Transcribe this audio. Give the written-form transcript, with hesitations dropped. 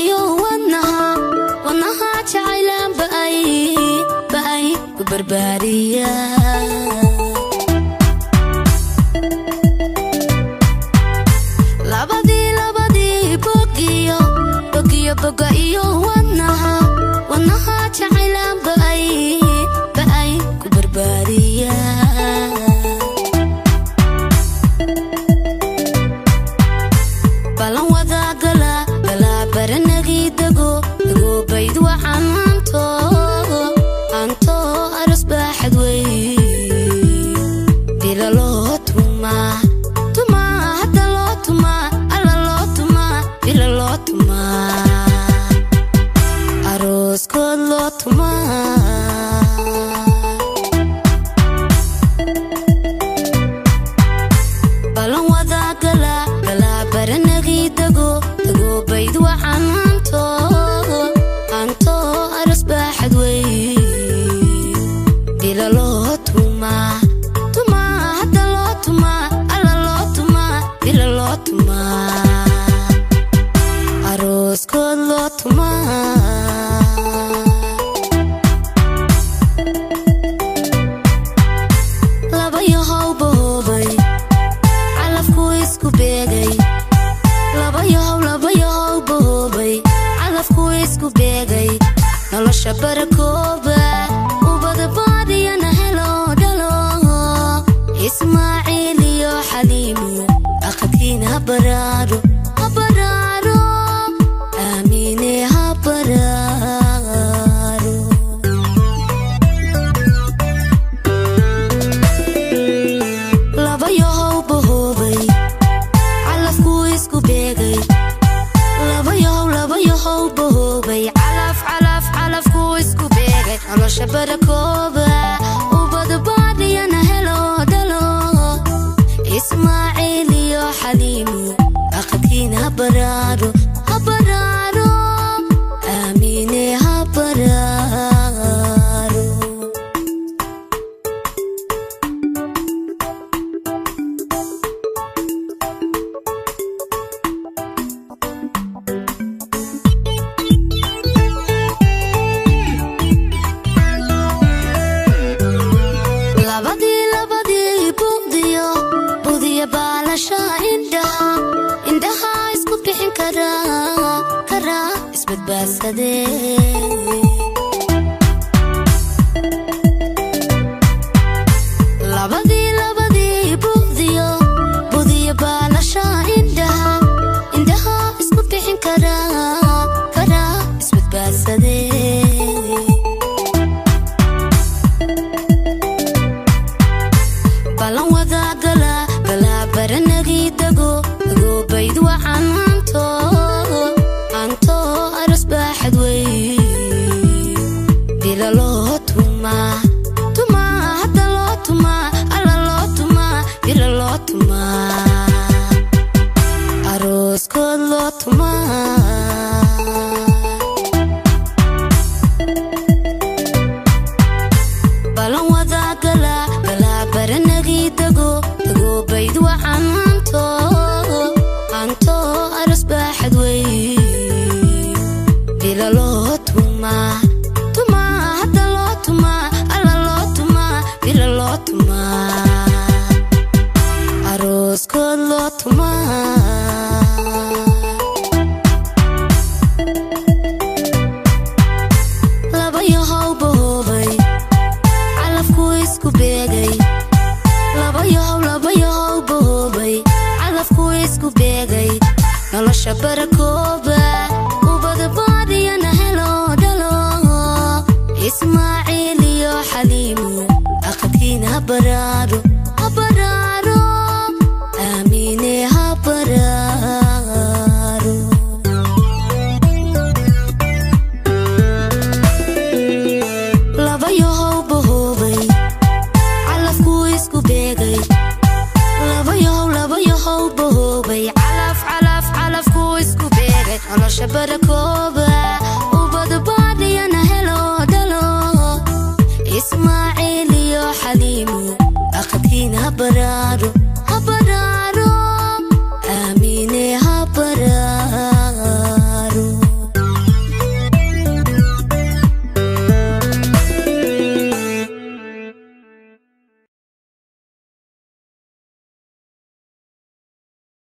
iyo wadnaha jacaylan ba'ay ku barbaariya labadii boga iyo wadnaha jacaylan ba'ay ku barbaariya balan wada gala baranagi dago bayd anto aras baaxad wey bila loo tuma hadda loo tuma alla loo tuma bila loo tuma arooskood loo tuma balan wada gala baranagi dago bayd anto aras baaxad wey bila loo tuma hadda loo tuma alla loo tuma bila loo tuma arooskood loo tuma laba yahow boobay calafku isku beegay laba yahow boobay calafku isku beegay nolosha barakooba ubada baadiyana helo dhalo ismaaciil iyo xaliimo aqadkiina baraaro aamiine ha baraaro laba yahow boobay calafku isku beegay laba yahow boobay calafku isku beegay nolosha barakooba ubada baadiyana helo dhalo ismaaciil iyo xaliimo aqadkiina baraaro aamiine ha baraaro labadii budiya baalasha indhaha isku bixin karaa isbadbaadsadee labadii budiya baalasha indhaha isku bixin karaa isbadbaadsadee balan wada gala baranagi dago bayd anto aras baaxad wey bila loo tuma hadda loo tuma alla loo tuma bila loo tuma arooskood loo tuma balan wada gala baranagi dago bayd anto aras baaxad wey bila loo tuma hadda loo tuma alla loo tuma bila loo tuma arooskood loo tuma laba yahow boobay calafku isku beegay laba yahow boobay calafku isku beegay nolosha barakooba ubada baadiyana helo dhalo ismaaciil iyo xaliimo aqadkiina baraaro aamiine ha baraaro laba yahow boobay calafku isku beegay laba yahow boobay calafku isku beegay nolosha barakooba